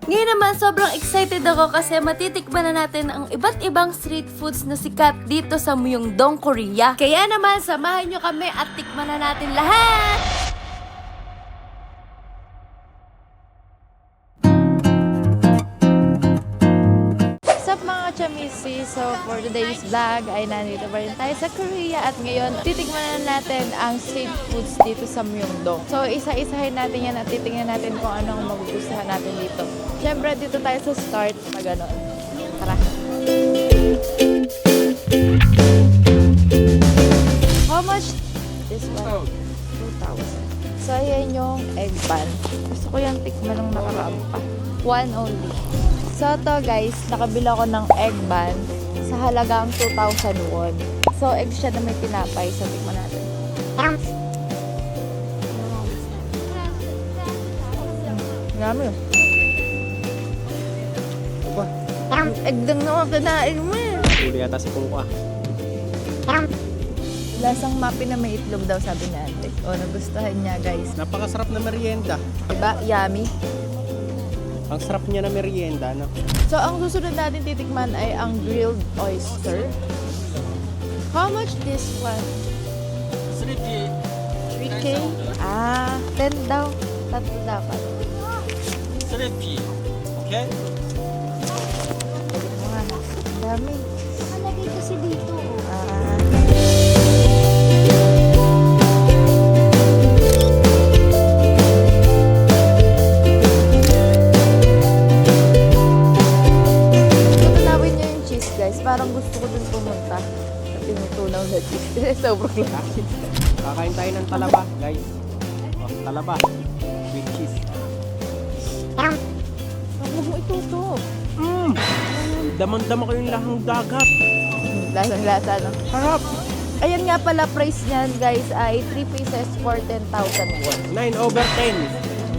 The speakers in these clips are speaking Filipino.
Ngayon naman, sobrang excited ako kasi matitikman na natin ang iba't ibang street foods na sikat dito sa Myeongdong, Korea. Kaya naman, samahan nyo kami at tikman na natin lahat! Sup mga chamisi! So for today's vlog ay nandito pa rin tayo sa Korea at ngayon titikman na natin ang street foods dito sa Myeongdong. So isa-isahin natin yan at titingnan natin kung anong magugustuhan natin dito. Siyempre dito tayo sa start pag ganon. Tara! How much? This one? 2,000. So ayan yung egg pan. Gusto ko yung tikman ng nakaraan pa. One only. So to guys, nakabila ko ng egg ban sa halagang 2,000 won. So egg siya na may tinapay. So tikman natin. Dami. Aba, Egg lang naman kinain mo eh. huli yata si Kungka. Lasang mapi na may itlog daw sabi ni ate. O nagustuhan niya guys. Napakasarap na merienda. Diba? Yummy. Ang sarap niya na merienda, no? So ang susunod natin titikman ay ang grilled oyster. How much this one? 3K? Ah, 10 daw. Tatlo dapat. 3P. Okay? Mga dami. Nakalagay kasi dito. Ah. Tutunawin niyo yung cheese guys. Parang gusto ko dun pumunta. Sa tinutunaw na cheese. Sobrang laki. Kakain tayo ng talaba, guys. Oh, talaba. With cheese. Huwag mo ituto. Damang-dama ko yung lahang dagat. Lasang-lasa no? Harap! Ayan nga pala price niyan guys ay 3 pieces for 10,000 won. 9/10.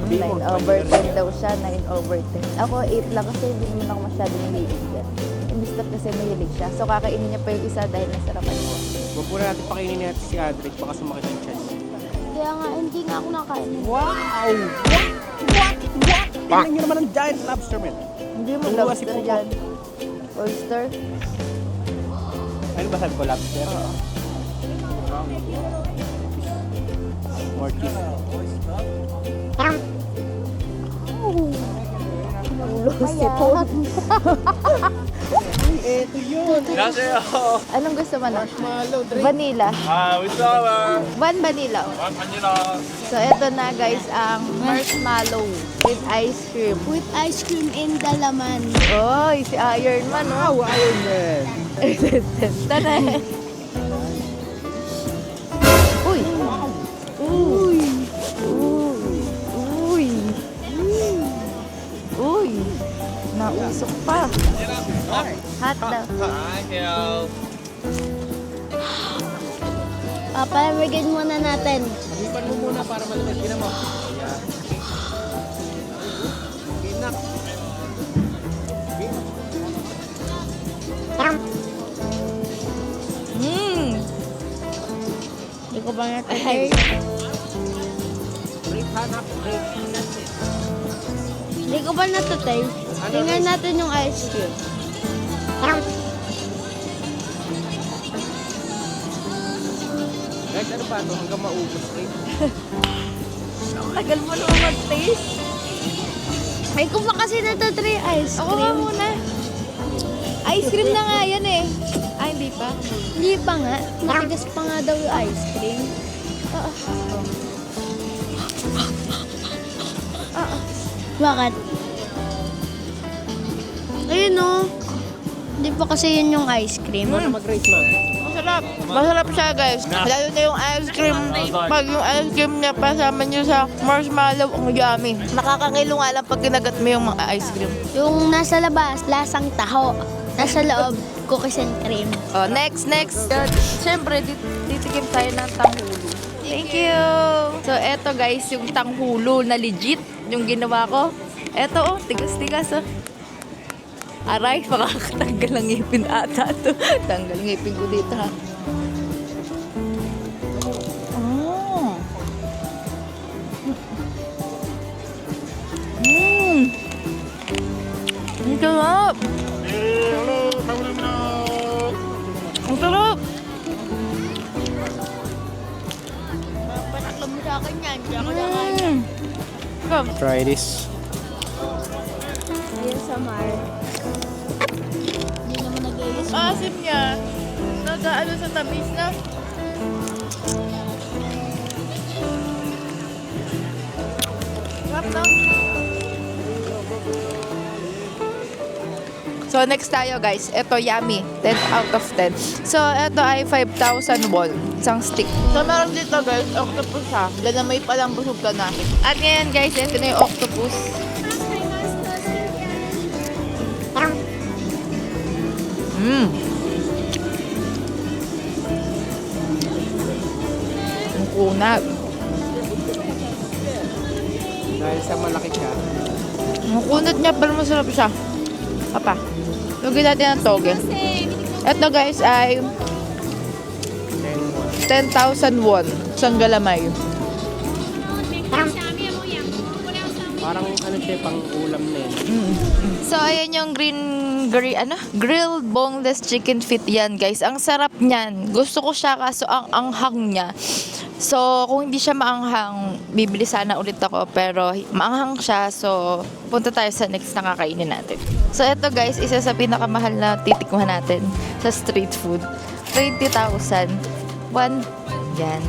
9 over 10 daw siya, 9 over 10. Ako 8 lang kasi hindi naman ako masyadong mahilig yan. Yung Mr. kasi mahilig siya. So kakainin niya pa yung isa dahil nasarapan ko. Huwag po natin pakainin natin si Adric. Baka sumakit ang chest. Kaya nga, hindi nga ako nakain. Wow! What? Tingnan nyo naman ang giant lobster, man. Hindi mo Tumuha si lobster Pupo. yan. Oyster? Ano ba sabi ko, lobster? Oo. More cheese. Ulo si Paul. Eto yun! Anong gusto mo na? Marshmallow drink. Vanilla. with flour. One vanilla. One vanilla. So eto na guys ang marshmallow with ice cream. With ice cream in the laman. Oy, si Iron Man, oh. Wow, Iron Man! Tara. Uy. Uy. Uy. Uy. Nausok pa. Hot daw. Thank you. Papalamigin muna natin. Hipan mo muna para malamig. Tinan mo. Ayan. Ginak. Hindi ko ba natatay? Break, hanap. Break. Hindi ko ba natatay? Tingnan natin yung ice cream. Guys, ano ba ito? Hanggang maubos, Break. Tagal mo naman mag-taste. Ay, ko pa kasi natatry ice Ako nga cream. muna. Ice cream na nga yan eh. Ay, hindi pa. Hindi pa nga. Matigas pa nga daw yung ice cream. Bakit? Ayun o. Hindi pa kasi yun yung ice cream. Ikaw na mag-rate, man. Masarap. Masarap siya guys. Lalo na yung ice cream. Pag yung ice cream niya pasama niyo sa marshmallow, ang yummy. Nakakangilo nga lang pag ginagat mo yung mga ice cream. Yung nasa labas, lasang taho. Nasa loob, cookies and cream. Oh, next. Siyempre, titikim tayo ng tanghulo. Thank you! So, eto guys, yung tanghulo na legit, yung ginawa ko. Eto, tigas-tigas oh. Aray, makakatanggal ng ngipin ata to. Tanggal ngipin ko dito ha. Ang sarap! Ang sarap! Pataklam mo sa akin yan. Hindi ako nakain. Sarap. Try this. Yan sa Mar. Hindi naman nag-ayos. Asim niya. Nag-ano sa tamis na. Sarap no? So next tayo guys, ito yummy, 10 out of 10. So ito ay 5,000 won, isang stick. So meron dito guys, octopus ha, may palang busog ka na. At ngayon guys, ito na yung octopus. Mmm. Ang kunat. Dahil sa malaki siya. Ang kunat niya, pero masarap siya. Papa, lugin natin ang toge. Ito guys ay 10,000 won. Isang galamay. Parang ano siya, pang ulam na yun. So, ayan yung grilled boneless chicken feet yan, guys. Ang sarap niyan. Gusto ko siya kaso ang anghang niya. So, kung hindi siya maanghang, bibili sana ulit ako. Pero, maanghang siya. So, punta tayo sa next na kakainin natin. So, ito guys, isa sa pinakamahal na titikman natin sa street food. 20,000. Yan,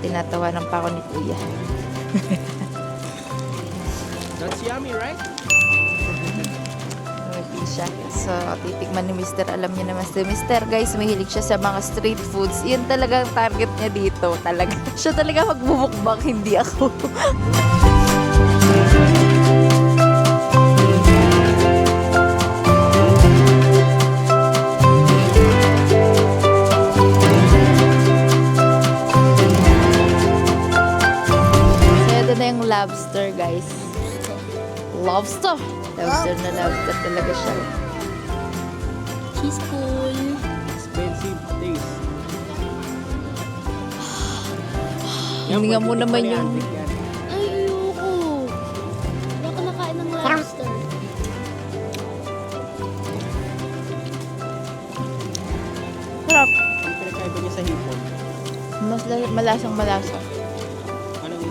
tinatawanan pa ako ni Kuya. That's yummy, right? Hindi siya. So, titikman ni Mr. Alam niya naman si Mr. Guys, mahilig siya sa mga street foods. Yun talaga ang target niya dito. Talaga. Siya talaga magbubukbang, hindi ako. So, ito na yung lobster, guys. Lobster! Lobster na lobster talaga siya. Cheese cool. Expensive taste. Hindi nga mo naman yung... Ay, ayoko. Hindi ako nakain ng lobster. Sarap. Ang pinagkaiba niya sa hipon. Malasang malasa. Anong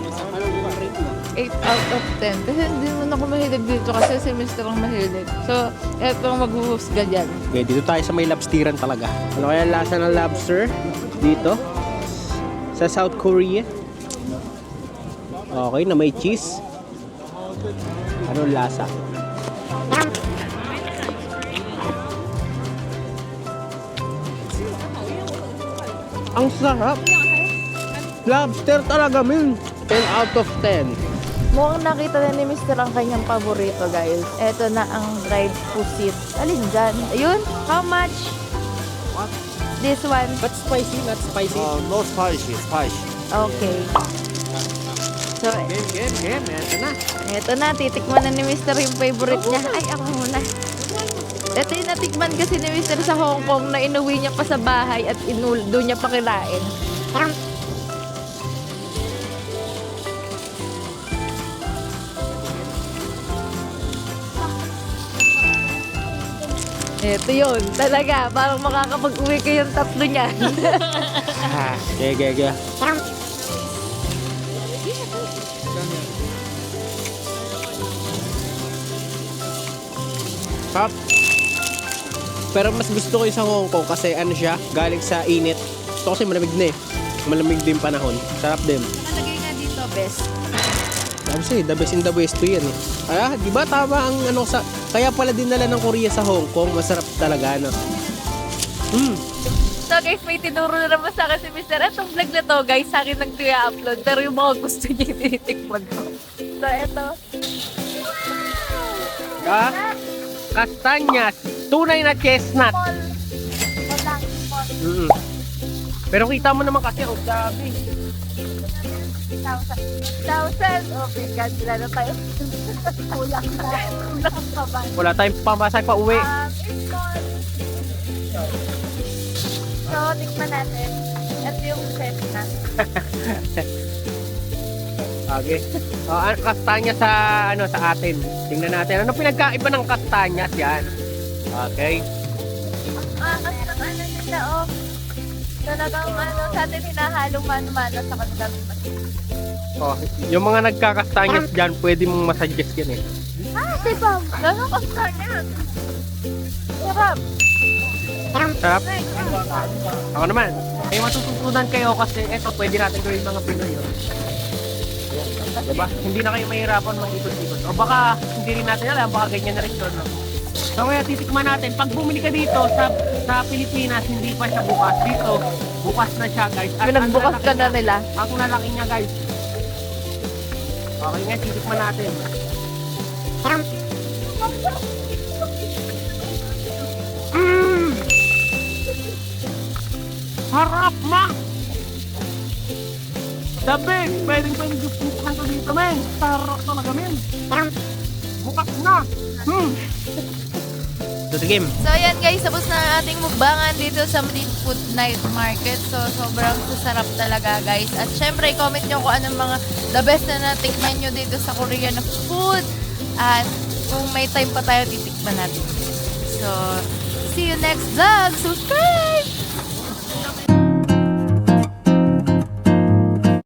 rate mo? 8 out of 10. Kasi hindi naman ako mahilig dito kasi si Mr. ang mahilig. So, eto ang maghuhusga dyan. Okay, dito tayo sa may lobsteran talaga. Ano kaya ang lasa ng lobster dito? Sa South Korea? Okay, na may cheese. Anong lasa? Ang sarap! Lobster talaga, min! 10 out of 10. Mukhang nakita na ni Mr. ang kanyang paborito, guys. Eto na ang dried pusit. Alin dyan? Ayun. How much? What? This one. But spicy, not spicy. No spicy, spicy. Okay. So, Game. Ito na. eto na. Titikman na ni Mr. yung favorite niya. Ay, ako muna. Ito yung natikman kasi ni Mr. sa Hong Kong na inuwi niya pa sa bahay at doon niya pa kinain. Ito yun. Talaga. Parang makakapag-uwi kayong tatlo niyan. Gaya. Sarap. Pero mas gusto ko yung sa Hong Kong kasi ano siya, galing sa init. Ito kasi malamig na eh. Malamig din panahon. Sarap din. Talagay nga dito, best. Sabi the best in the West to yan eh. Kaya, di ba tama ang ano sa... Kaya pala dinala ng Korea sa Hong Kong. Masarap talaga, no? So guys, may tinuro na naman sa akin si Mr. Itong vlog na to, guys, sa akin nag-upload. Pero yung mga gusto niya, tinitikman ko. So, eto. Kastanyas. Tunay na chestnut. Pero kita mo naman kasi ang sabi. 1,000. Oh my God, wala na tayo. Kulang pa ba? Wala tayong pamasay pa uwi. It's called. So, tikman natin. Ito yung chestnut. Okay. Kastanya sa sa atin. Tingnan natin. Ano pinagkaiba ng kastanyas yan? Okay. Kasi ano nila, oh. Talagang sa atin hinahalong mano-mano sa kanilang machine. Oh, yung mga nagkakastanyas dyan, pwede mong masuggest yan eh. Diba? Gano'n kastanya. Sarap. Sarap. Ako naman. May matututunan kayo kasi eto pwede natin gawin mga Pinoy. Oh. Diba? Hindi na kayo mahirapan mag-ikot-ikot. O baka hindi rin natin alam, baka ganyan na rin doon. No? So kaya titikman natin, pag bumili ka dito sa Pilipinas, hindi pa siya bukas. Dito, bukas na siya guys. At Pinagbukas ang ka lalaki na niya- nila. Ang lalaki niya guys. Okay nga, titikman natin. Mmm! Harap ma! Dabi! Pwedeng bukas ko dito, men! Sarap talaga, men! Bukas na! Tutigim! So ayan guys, tapos na ang ating mukbangan dito sa Street Food Night Market. So sobrang sasarap talaga guys. At syempre, comment nyo kung anong mga the best na natikman nyo dito sa Korean food. At kung may time pa tayo, titikman natin. So, see you next vlog! Subscribe!